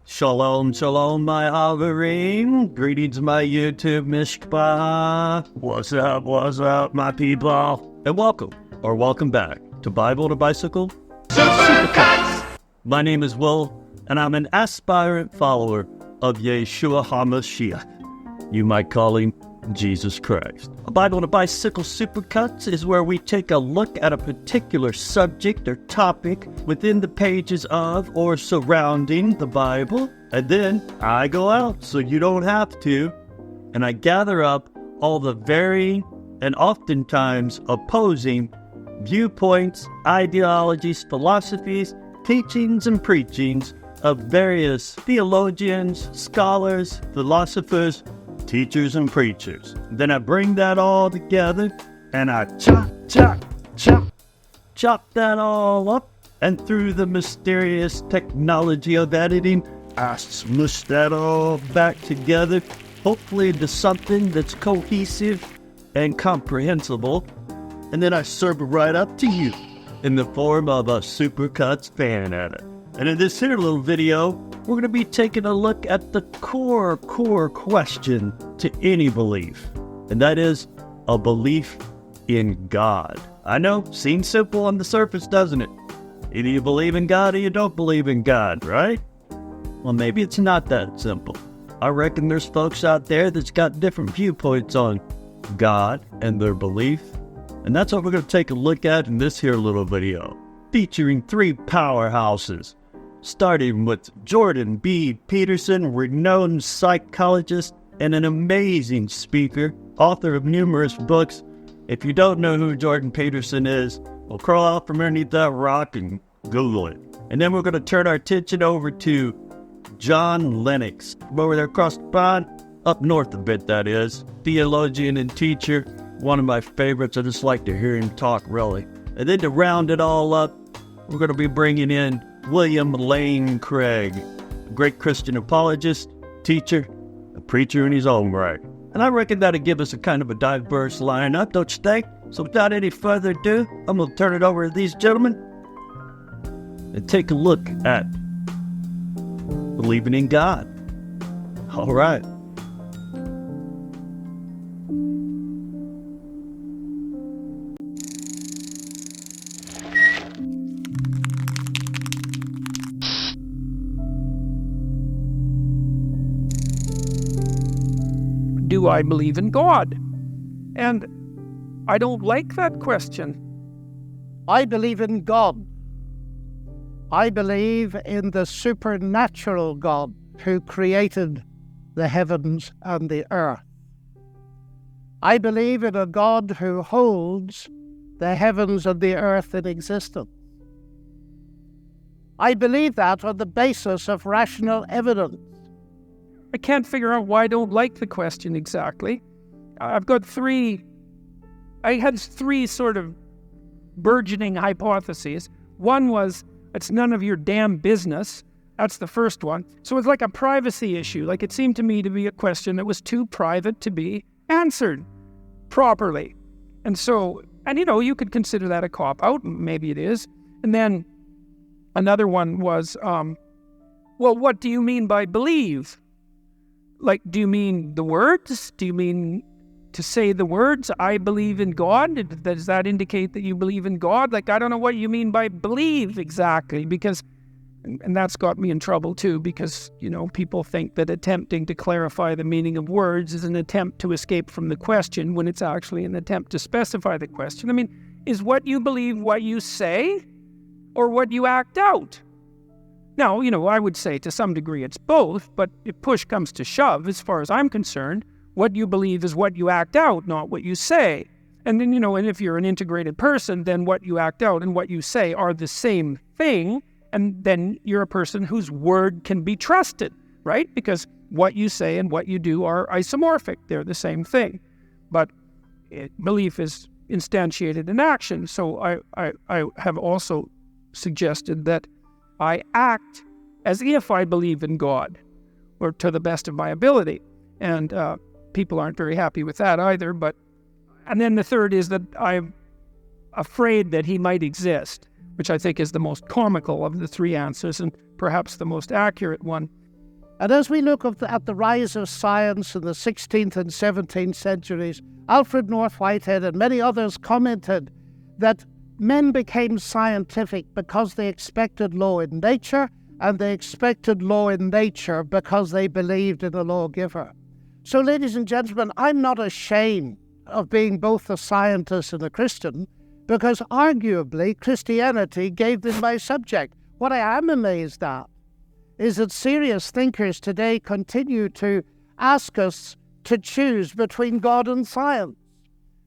Shalom, shalom, my Havarim. Greetings, my YouTube mishpah. What's up, my people? And welcome back to Bible to Bicycle SUPERCUTS. My name is Will, and I'm an aspirant follower of Yeshua HaMashiach. You might call him Jesus Christ. A Bible to Bicycle SUPERCUTS is where we take a look at a particular subject or topic within the pages of or surrounding the Bible, and then I go out so you don't have to, and I gather up all the varying and oftentimes opposing viewpoints, ideologies, philosophies, teachings, and preachings of various theologians, scholars, philosophers, teachers, and preachers. Then I bring that all together and I chop that all up, and through the mysterious technology of editing, I smush that all back together, hopefully into something that's cohesive and comprehensible, and then I serve it right up to you in the form of a SUPERCUTS fan edit. And in this here little video, we're going to be taking a look at the core question to any belief, and that is a belief in God. I know, seems simple on the surface, doesn't it? Either you believe in God or you don't believe in God, right? Well, maybe it's not that simple. I reckon there's folks out there that's got different viewpoints on God and their belief, and that's what we're going to take a look at in this here little video, featuring three powerhouses. Starting with Jordan B. Peterson, renowned psychologist and an amazing speaker, author of numerous books. If you don't know who Jordan Peterson is, well, crawl out from underneath that rock and Google it. And then we're going to turn our attention over to John Lennox, from over there across the pond, up north a bit that is, theologian and teacher, one of my favorites. I just like to hear him talk, really. And then to round it all up, we're going to be bringing in William Lane Craig, a great Christian apologist, teacher, a preacher in his own right. And I reckon that'll give us a kind of a diverse lineup, don't you think? So without any further ado, I'm going to turn it over to these gentlemen and take a look at believing in God. All right. Do I believe in God? And I don't like that question. I believe in God. I believe in the supernatural God who created the heavens and the earth. I believe in a God who holds the heavens and the earth in existence. I believe that on the basis of rational evidence. I can't figure out why I don't like the question exactly. I had three sort of burgeoning hypotheses. One was, it's none of your damn business. That's the first one. So it's like a privacy issue. Like, it seemed to me to be a question that was too private to be answered properly. And so, you could consider that a cop-out. Maybe it is. And then another one was, what do you mean by believe? Like, do you mean the words? Do you mean to say the words, I believe in God? Does that indicate that you believe in God? Like, I don't know what you mean by believe exactly, because, and that's got me in trouble too, because, people think that attempting to clarify the meaning of words is an attempt to escape from the question when it's actually an attempt to specify the question. I mean, is what you believe what you say or what you act out? Now, I would say to some degree it's both, but if push comes to shove, as far as I'm concerned, what you believe is what you act out, not what you say. And then, and if you're an integrated person, then what you act out and what you say are the same thing, and then you're a person whose word can be trusted, right? Because what you say and what you do are isomorphic. They're the same thing. But belief is instantiated in action. So I have also suggested that I act as if I believe in God, or to the best of my ability. And people aren't very happy with that either. And then the third is that I'm afraid that he might exist, which I think is the most comical of the three answers and perhaps the most accurate one. And as we look at the rise of science in the 16th and 17th centuries, Alfred North Whitehead and many others commented that men became scientific because they expected law in nature, and they expected law in nature because they believed in a lawgiver. So, ladies and gentlemen, I'm not ashamed of being both a scientist and a Christian, because arguably Christianity gave them my subject. What I am amazed at is that serious thinkers today continue to ask us to choose between God and science.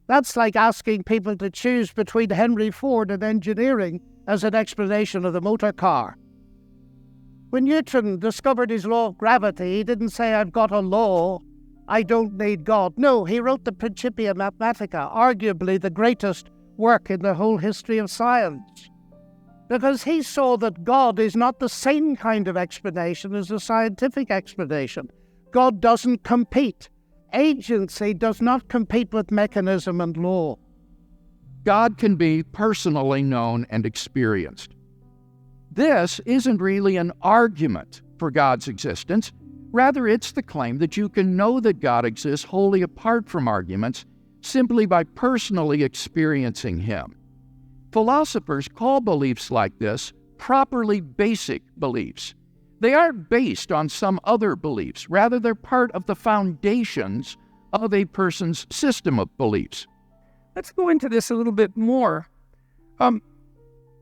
That's like asking people to choose between Henry Ford and engineering as an explanation of the motor car. When Newton discovered his law of gravity, he didn't say, I've got a law, I don't need God. No, he wrote the Principia Mathematica, arguably the greatest work in the whole history of science, because he saw that God is not the same kind of explanation as a scientific explanation. God doesn't compete. Agency does not compete with mechanism and law. God can be personally known and experienced. This isn't really an argument for God's existence. Rather, it's the claim that you can know that God exists wholly apart from arguments, simply by personally experiencing Him. Philosophers call beliefs like this properly basic beliefs. They aren't based on some other beliefs. Rather, they're part of the foundations of a person's system of beliefs. Let's go into this a little bit more.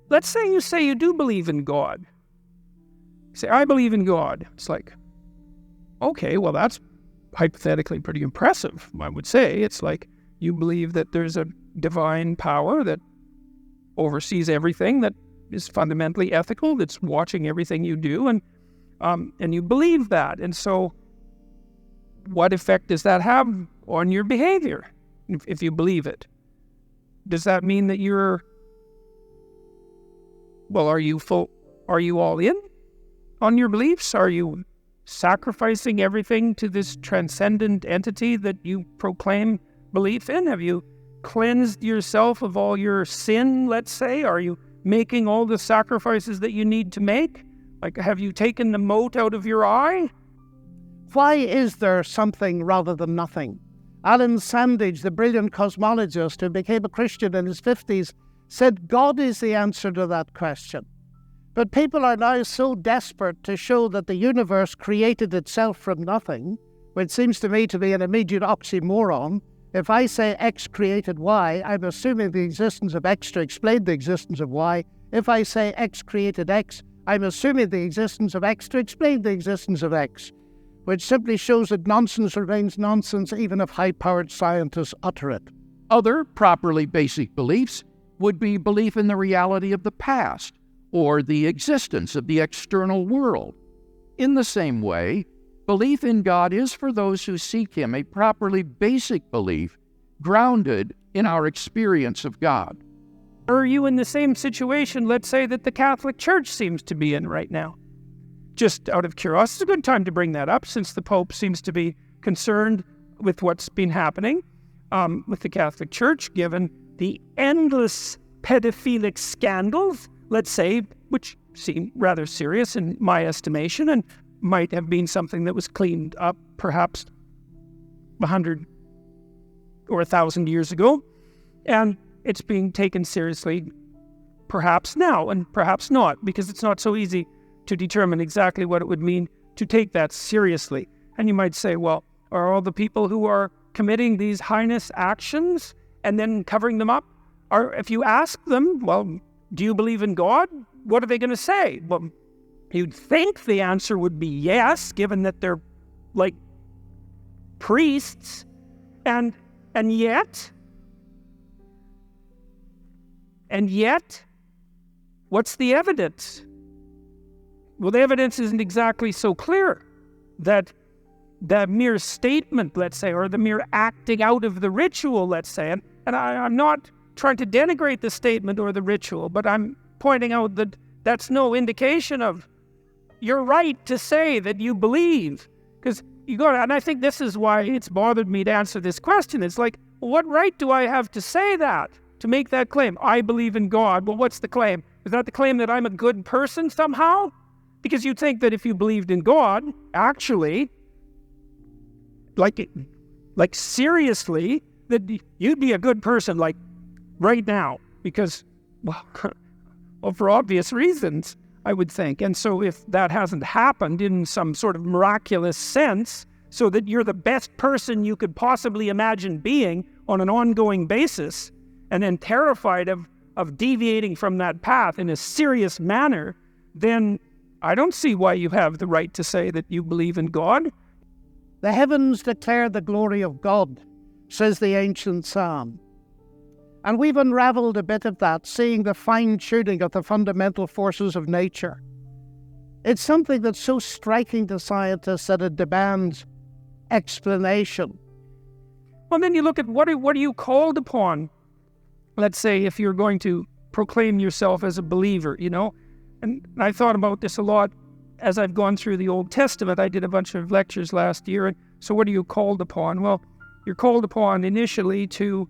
Let's say you do believe in God. You say, I believe in God. It's like, okay, well, that's hypothetically pretty impressive, I would say. It's like you believe that there's a divine power that oversees everything, that is fundamentally ethical, that's watching everything you do, and you believe that. And so what effect does that have on your behavior if you believe it? Does that mean that are you all in on your beliefs? Are you sacrificing everything to this transcendent entity that you proclaim belief in? Have you cleansed yourself of all your sin, let's say? Are you making all the sacrifices that you need to make? Like, have you taken the mote out of your eye? Why is there something rather than nothing? Alan Sandage, the brilliant cosmologist who became a Christian in his 50s, said God is the answer to that question. But people are now so desperate to show that the universe created itself from nothing, which seems to me to be an immediate oxymoron. If I say X created Y, I'm assuming the existence of X to explain the existence of Y. If I say X created X, I'm assuming the existence of X to explain the existence of X, which simply shows that nonsense remains nonsense even if high-powered scientists utter it. Other properly basic beliefs would be belief in the reality of the past or the existence of the external world. In the same way, belief in God is for those who seek Him a properly basic belief grounded in our experience of God. Are you in the same situation, let's say, that the Catholic Church seems to be in right now? Just out of curiosity, it's a good time to bring that up since the Pope seems to be concerned with what's been happening with the Catholic Church, given the endless pedophilic scandals, let's say, which seem rather serious in my estimation and might have been something that was cleaned up perhaps 100 or 1,000 years ago. And it's being taken seriously perhaps now and perhaps not, because it's not so easy to determine exactly what it would mean to take that seriously. And you might say, well, are all the people who are committing these heinous actions and then covering them up, if you ask them, well, do you believe in God? What are they going to say? Well, you'd think the answer would be yes, given that they're like priests, and yet, what's the evidence? Well, the evidence isn't exactly so clear that the mere statement, let's say, or the mere acting out of the ritual, let's say, and I'm not trying to denigrate the statement or the ritual, but I'm pointing out that that's no indication of you're right to say that you believe. Because you go, and I think this is why it's bothered me to answer this question. It's like, what right do I have to say that, to make that claim? I believe in God. Well, what's the claim? Is that the claim that I'm a good person somehow? Because you'd think that if you believed in God, actually, like seriously, that you'd be a good person, like right now, because, well, well, for obvious reasons, I would think. And so if that hasn't happened in some sort of miraculous sense, so that you're the best person you could possibly imagine being on an ongoing basis, and then terrified of deviating from that path in a serious manner, then I don't see why you have the right to say that you believe in God. The heavens declare the glory of God, says the ancient psalm. And we've unraveled a bit of that, seeing the fine-tuning of the fundamental forces of nature. It's something that's so striking to scientists that it demands explanation. Well, then you look at what are you called upon? Let's say if you're going to proclaim yourself as a believer, you know? And I thought about this a lot as I've gone through the Old Testament. I did a bunch of lectures last year. And so what are you called upon? Well, you're called upon initially to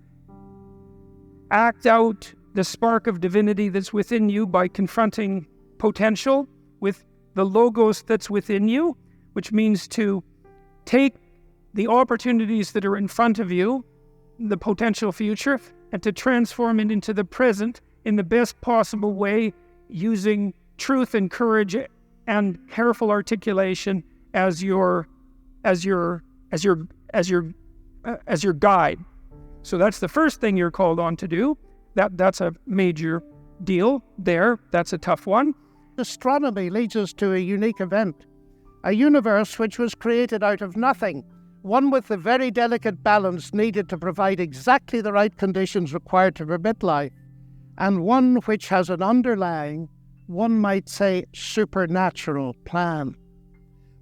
act out the spark of divinity that's within you by confronting potential with the logos that's within you, which means to take the opportunities that are in front of you, the potential future, and to transform it into the present in the best possible way, using truth and courage and careful articulation as your guide. So that's the first thing you're called on to do. That's a major deal there. That's a tough one. Astronomy leads us to a unique event, a universe which was created out of nothing, one with the very delicate balance needed to provide exactly the right conditions required to permit life, and one which has an underlying, one might say, supernatural plan.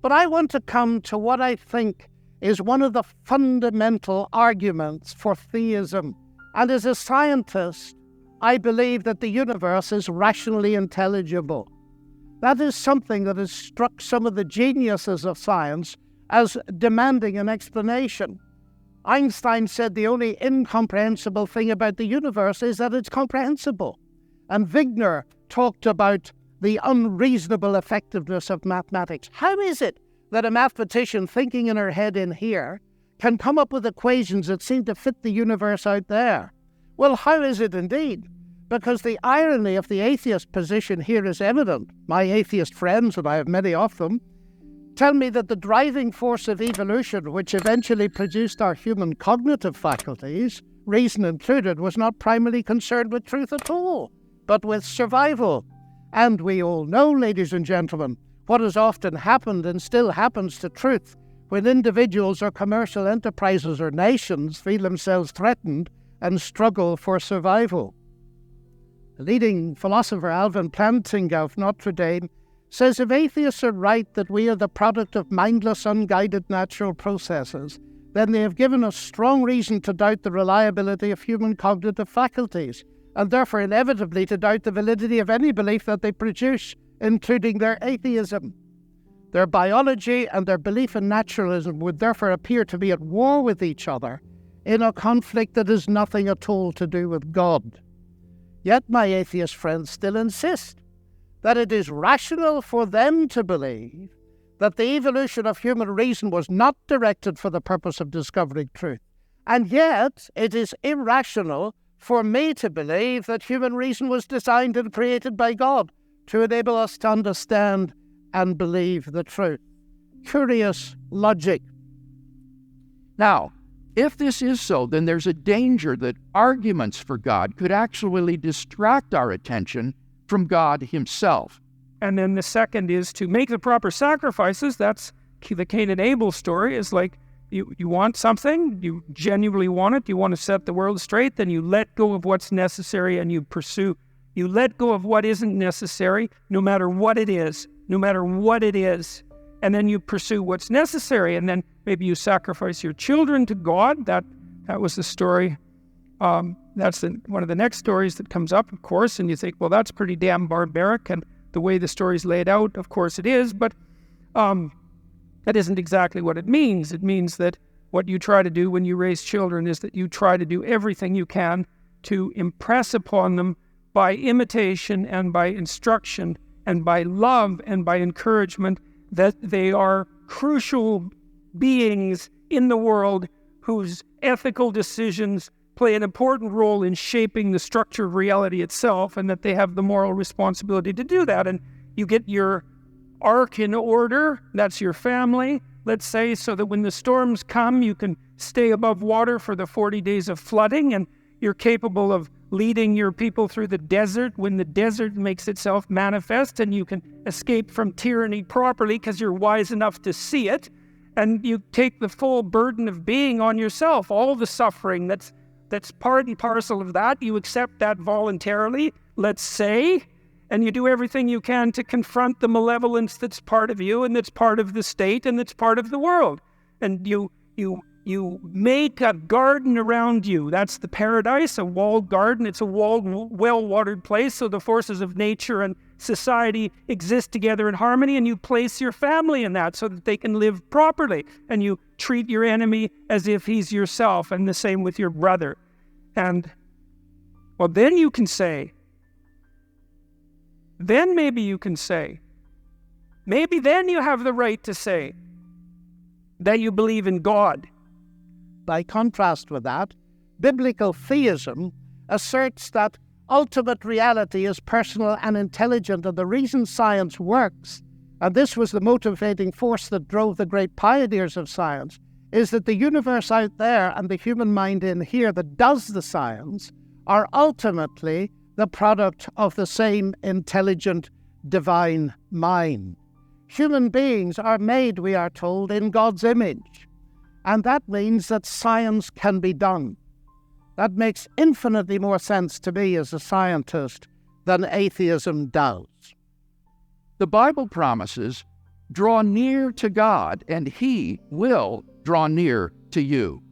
But I want to come to what I think is one of the fundamental arguments for theism. And as a scientist, I believe that the universe is rationally intelligible. That is something that has struck some of the geniuses of science as demanding an explanation. Einstein said the only incomprehensible thing about the universe is that it's comprehensible. And Wigner talked about the unreasonable effectiveness of mathematics. How is it that a mathematician thinking in her head in here can come up with equations that seem to fit the universe out there? Well, how is it indeed? Because the irony of the atheist position here is evident. My atheist friends, and I have many of them, tell me that the driving force of evolution, which eventually produced our human cognitive faculties, reason included, was not primarily concerned with truth at all, but with survival. And we all know, ladies and gentlemen, what has often happened and still happens to truth when individuals or commercial enterprises or nations feel themselves threatened and struggle for survival. The leading philosopher Alvin Plantinga of Notre Dame says if atheists are right that we are the product of mindless, unguided natural processes, then they have given us strong reason to doubt the reliability of human cognitive faculties, and therefore inevitably to doubt the validity of any belief that they produce, including their atheism. Their biology and their belief in naturalism would therefore appear to be at war with each other in a conflict that has nothing at all to do with God. Yet my atheist friends still insist that it is rational for them to believe that the evolution of human reason was not directed for the purpose of discovering truth. And yet it is irrational for me to believe that human reason was designed and created by God to enable us to understand and believe the truth. Curious logic. Now, if this is so, then there's a danger that arguments for God could actually distract our attention from God himself. And then the second is to make the proper sacrifices. That's the Cain and Abel story. Is like you want something, you genuinely want it, you want to set the world straight, then you let go of what's necessary and you pursue. You let go of what isn't necessary, no matter what it is, and then you pursue what's necessary, and then maybe you sacrifice your children to God. That was the story. That's one of the next stories that comes up, of course, and you think, well, that's pretty damn barbaric, and the way the story's laid out, of course it is, but that isn't exactly what it means. It means that what you try to do when you raise children is that you try to do everything you can to impress upon them by imitation and by instruction and by love and by encouragement, that they are crucial beings in the world whose ethical decisions play an important role in shaping the structure of reality itself, and that they have the moral responsibility to do that. And you get your ark in order, that's your family, let's say, so that when the storms come, you can stay above water for the 40 days of flooding, and you're capable of leading your people through the desert when the desert makes itself manifest, and you can escape from tyranny properly because you're wise enough to see it, and you take the full burden of being on yourself, all the suffering that's part and parcel of that. You accept that voluntarily, let's say, and you do everything you can to confront the malevolence that's part of you and that's part of the state and that's part of the world. And you make a garden around you. That's the paradise, a walled garden. It's a walled, well-watered place, so the forces of nature and society exist together in harmony, and you place your family in that so that they can live properly. And you treat your enemy as if he's yourself, and the same with your brother. And, well, then you can say, maybe then you have the right to say that you believe in God. By contrast with that, biblical theism asserts that ultimate reality is personal and intelligent, and the reason science works, and this was the motivating force that drove the great pioneers of science, is that the universe out there and the human mind in here that does the science are ultimately the product of the same intelligent divine mind. Human beings are made, we are told, in God's image. And that means that science can be done. That makes infinitely more sense to me as a scientist than atheism does. The Bible promises, draw near to God, and He will draw near to you.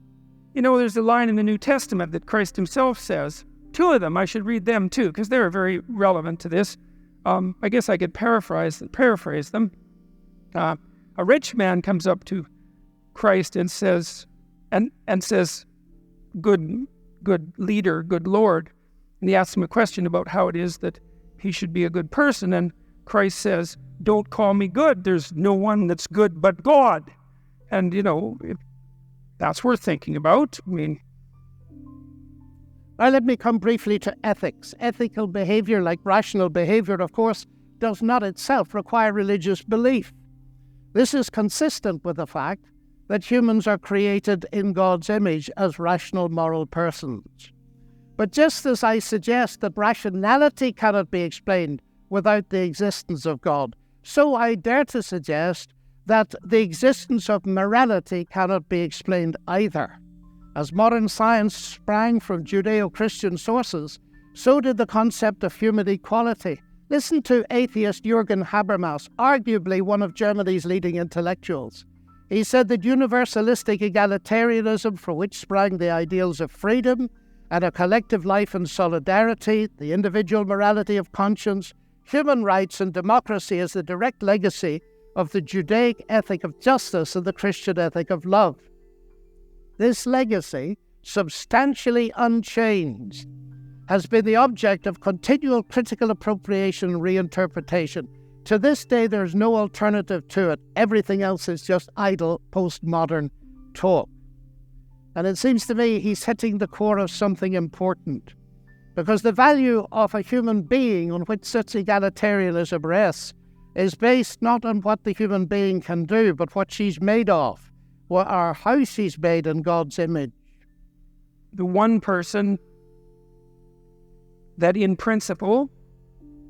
You know, there's a line in the New Testament that Christ himself says. Two of them, I should read them too, because they're very relevant to this. I guess I could paraphrase them. A rich man comes up to Christ and says, good leader, good Lord. And he asks him a question about how it is that he should be a good person. And Christ says, don't call me good. There's no one that's good but God. And, you know, that's worth thinking about. I mean, now let me come briefly to ethics. Ethical behavior, like rational behavior, of course, does not itself require religious belief. This is consistent with the fact that humans are created in God's image as rational moral persons. But just as I suggest that rationality cannot be explained without the existence of God, so I dare to suggest that the existence of morality cannot be explained either. As modern science sprang from Judeo-Christian sources, so did the concept of human equality. Listen to atheist Jürgen Habermas, arguably one of Germany's leading intellectuals. He said that universalistic egalitarianism, from which sprang the ideals of freedom and a collective life in solidarity, the individual morality of conscience, human rights and democracy, is the direct legacy of the Judaic ethic of justice and the Christian ethic of love. This legacy, substantially unchanged, has been the object of continual critical appropriation and reinterpretation. To this day, there is no alternative to it. Everything else is just idle, postmodern talk. And it seems to me he's hitting the core of something important, because the value of a human being on which such egalitarianism rests is based not on what the human being can do, but what she's made of, or how she's made in God's image. The one person that in principle,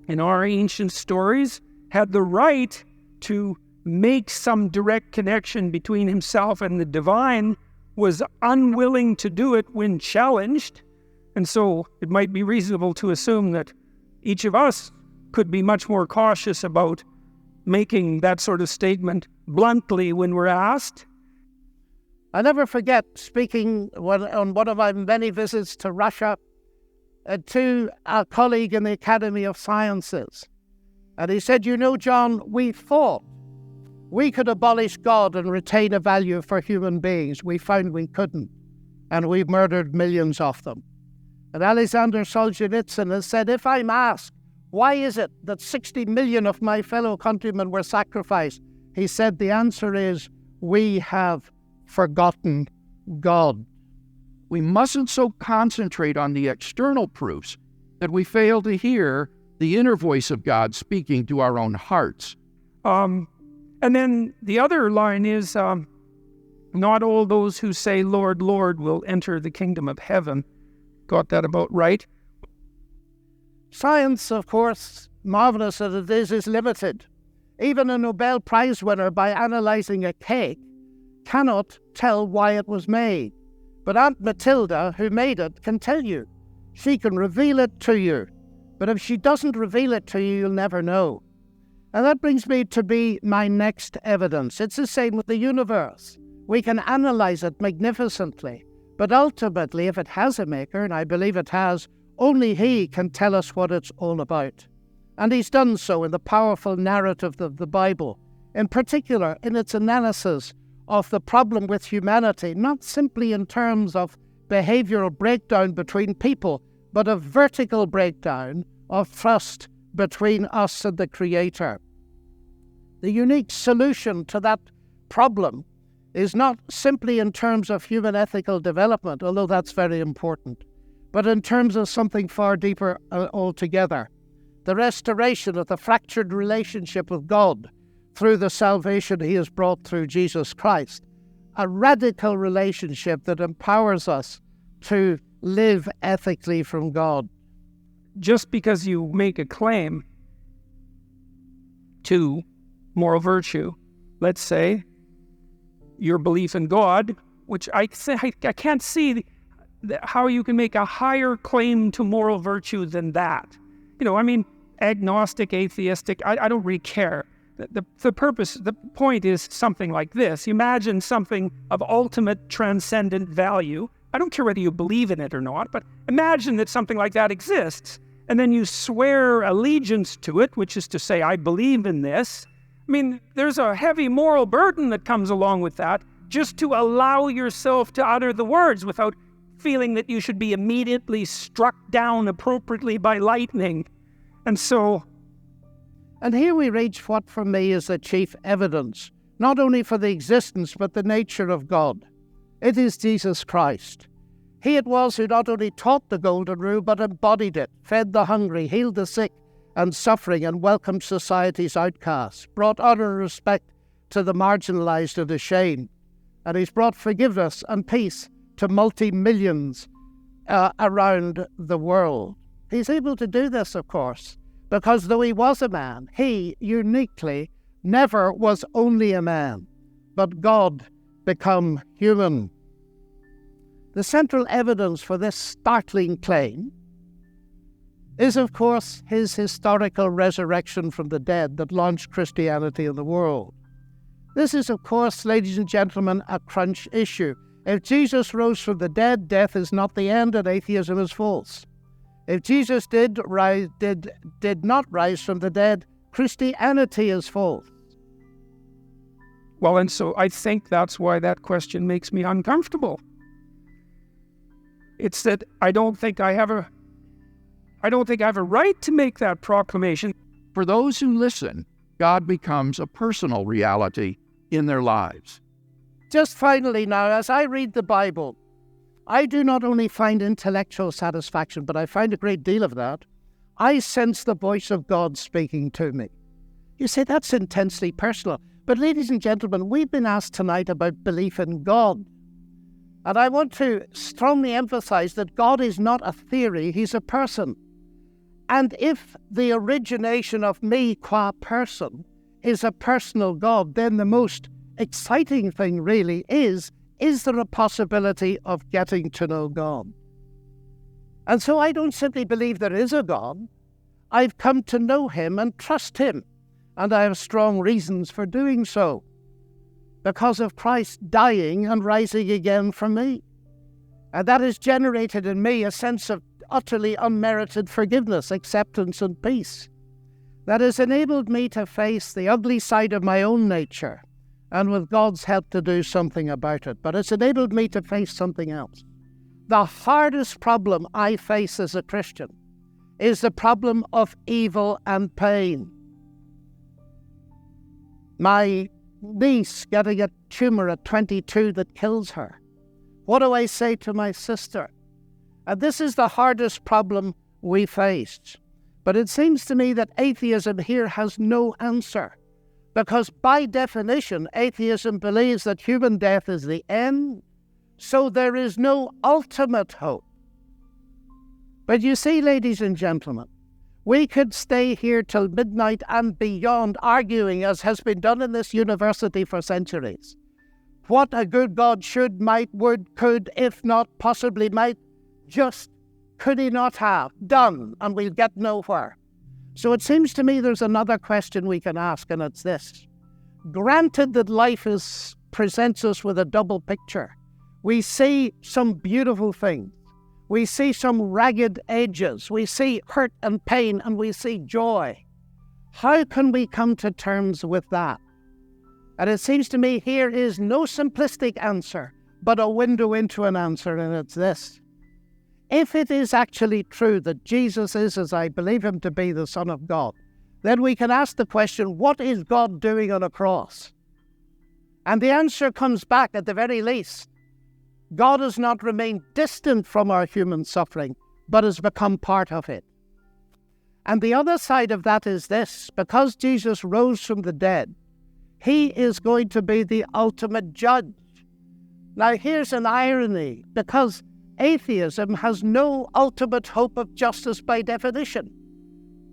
in our ancient stories, had the right to make some direct connection between himself and the divine, was unwilling to do it when challenged. And so it might be reasonable to assume that each of us could be much more cautious about making that sort of statement bluntly when we're asked. I never forget speaking on one of my many visits to Russia to a colleague in the Academy of Sciences. And he said, you know, John, we thought we could abolish God and retain a value for human beings. We found we couldn't, and we've murdered millions of them. And Alexander Solzhenitsyn has said, if I'm asked, Why is it that 60 million of my fellow countrymen were sacrificed? He said the answer is, we have forgotten God. We mustn't so concentrate on the external proofs that we fail to hear the inner voice of God speaking to our own hearts. And then the other line is, not all those who say, Lord, Lord, will enter the kingdom of heaven. Got that about right? Science, of course, marvelous as it is limited. Even a Nobel Prize winner, by analyzing a cake, cannot tell why it was made. But Aunt Matilda, who made it, can tell you. She can reveal it to you. But if she doesn't reveal it to you, you'll never know. And that brings me to my next evidence. It's the same with the universe. We can analyze it magnificently. But ultimately, if it has a maker, and I believe it has, only he can tell us what it's all about. And he's done so in the powerful narrative of the Bible, in particular in its analysis of the problem with humanity, not simply in terms of behavioral breakdown between people, but a vertical breakdown of trust between us and the Creator. The unique solution to that problem is not simply in terms of human ethical development, although that's very important, but in terms of something far deeper altogether. The restoration of the fractured relationship with God through the salvation he has brought through Jesus Christ. A radical relationship that empowers us to live ethically from God. Just because you make a claim to moral virtue, let's say your belief in God, which I can't see how you can make a higher claim to moral virtue than that. Agnostic, atheistic, I don't really care. The point is something like this. Imagine something of ultimate transcendent value. I don't care whether you believe in it or not, but imagine that something like that exists, and then you swear allegiance to it, which is to say, I believe in this. There's a heavy moral burden that comes along with that, just to allow yourself to utter the words without feeling that you should be immediately struck down appropriately by lightning. And here we reach what for me is the chief evidence, not only for the existence but the nature of God. It is Jesus Christ. He it was who not only taught the golden rule but embodied it, fed the hungry, healed the sick and suffering, and welcomed society's outcasts, brought honor and respect to the marginalized and ashamed. And he's brought forgiveness and peace to multi-millions around the world. He's able to do this, of course, because though he was a man, he uniquely never was only a man, but God become human. The central evidence for this startling claim is, of course, his historical resurrection from the dead that launched Christianity in the world. This is, of course, ladies and gentlemen, a crunch issue. If Jesus rose from the dead, death is not the end and atheism is false. If Jesus did not rise from the dead, Christianity is false. Well, and so I think that's why that question makes me uncomfortable. It's that I don't think I have a right to make that proclamation. For those who listen, God becomes a personal reality in their lives. Just finally now, as I read the Bible, I do not only find intellectual satisfaction, but I find a great deal of that. I sense the voice of God speaking to me. You say that's intensely personal. But ladies and gentlemen, we've been asked tonight about belief in God. And I want to strongly emphasize that God is not a theory, he's a person. And if the origination of me qua person is a personal God, then the most exciting thing really is there a possibility of getting to know God? And so I don't simply believe there is a God. I've come to know him and trust him. And I have strong reasons for doing so, because of Christ dying and rising again for me. And that has generated in me a sense of utterly unmerited forgiveness, acceptance, and peace. That has enabled me to face the ugly side of my own nature, and with God's help to do something about it. But it's enabled me to face something else. The hardest problem I face as a Christian is the problem of evil and pain. My niece getting a tumor at 22 that kills her. What do I say to my sister? And this is the hardest problem we faced. But it seems to me that atheism here has no answer. Because by definition, atheism believes that human death is the end, so there is no ultimate hope. But you see, ladies and gentlemen, we could stay here till midnight and beyond arguing, as has been done in this university for centuries. What a good God should, might, would, could, if not, possibly might, just could he not have done, and we'll get nowhere. So it seems to me there's another question we can ask, and it's this. Granted that life presents us with a double picture. We see some beautiful things. We see some ragged edges. We see hurt and pain, and we see joy. How can we come to terms with that? And it seems to me here is no simplistic answer, but a window into an answer, and it's this. If it is actually true that Jesus is, as I believe him to be, the Son of God, then we can ask the question, what is God doing on a cross? And the answer comes back at the very least. God has not remained distant from our human suffering, but has become part of it. And the other side of that is this. Because Jesus rose from the dead, he is going to be the ultimate judge. Now here's an irony, because atheism has no ultimate hope of justice by definition.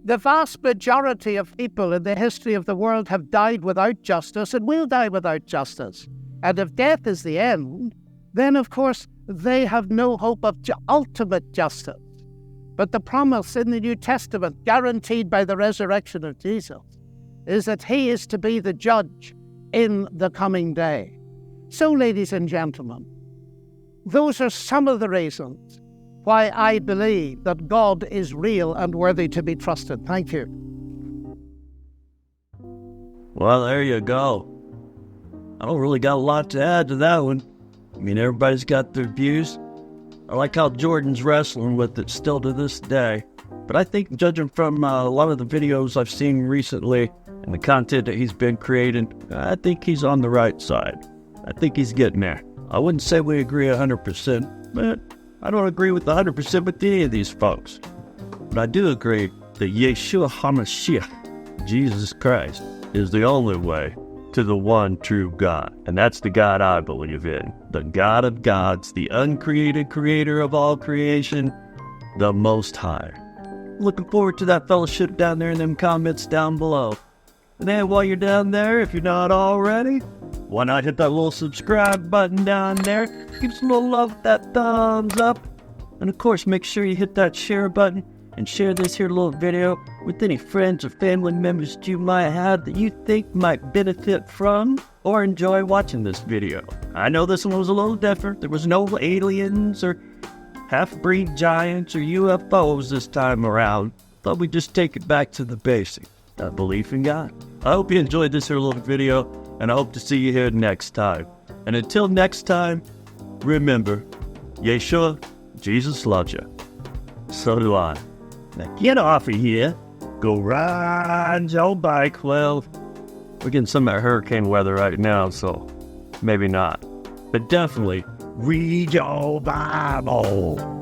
The vast majority of people in the history of the world have died without justice and will die without justice. And if death is the end, then of course they have no hope of ultimate justice. But the promise in the New Testament, guaranteed by the resurrection of Jesus, is that he is to be the judge in the coming day. So, ladies and gentlemen, those are some of the reasons why I believe that God is real and worthy to be trusted. Thank you. Well, there you go. I don't really got a lot to add to that one. I mean, everybody's got their views. I like how Jordan's wrestling with it still to this day. But I think, judging from a lot of the videos I've seen recently and the content that he's been creating, I think he's on the right side. I think he's getting there. I wouldn't say we agree 100%, but I don't agree with 100% with any of these folks. But I do agree that Yeshua HaMashiach, Jesus Christ, is the only way to the one true God. And that's the God I believe in. The God of gods, the uncreated creator of all creation, the Most High. Looking forward to that fellowship down there in them comments down below. And then while you're down there, if you're not already, why not hit that little subscribe button down there? Give us a little love with that thumbs up. And of course, make sure you hit that share button and share this here little video with any friends or family members that you might have that you think might benefit from or enjoy watching this video. I know this one was a little different. There was no aliens or half-breed giants or UFOs this time around. Thought we'd just take it back to the basics. That belief in God. I hope you enjoyed this here little video, and I hope to see you here next time. And until next time, remember, Yeshua, Jesus loves you. So do I. Now get off of here. Go ride your bike. Well, we're getting some of that hurricane weather right now, so maybe not. But definitely read your Bible.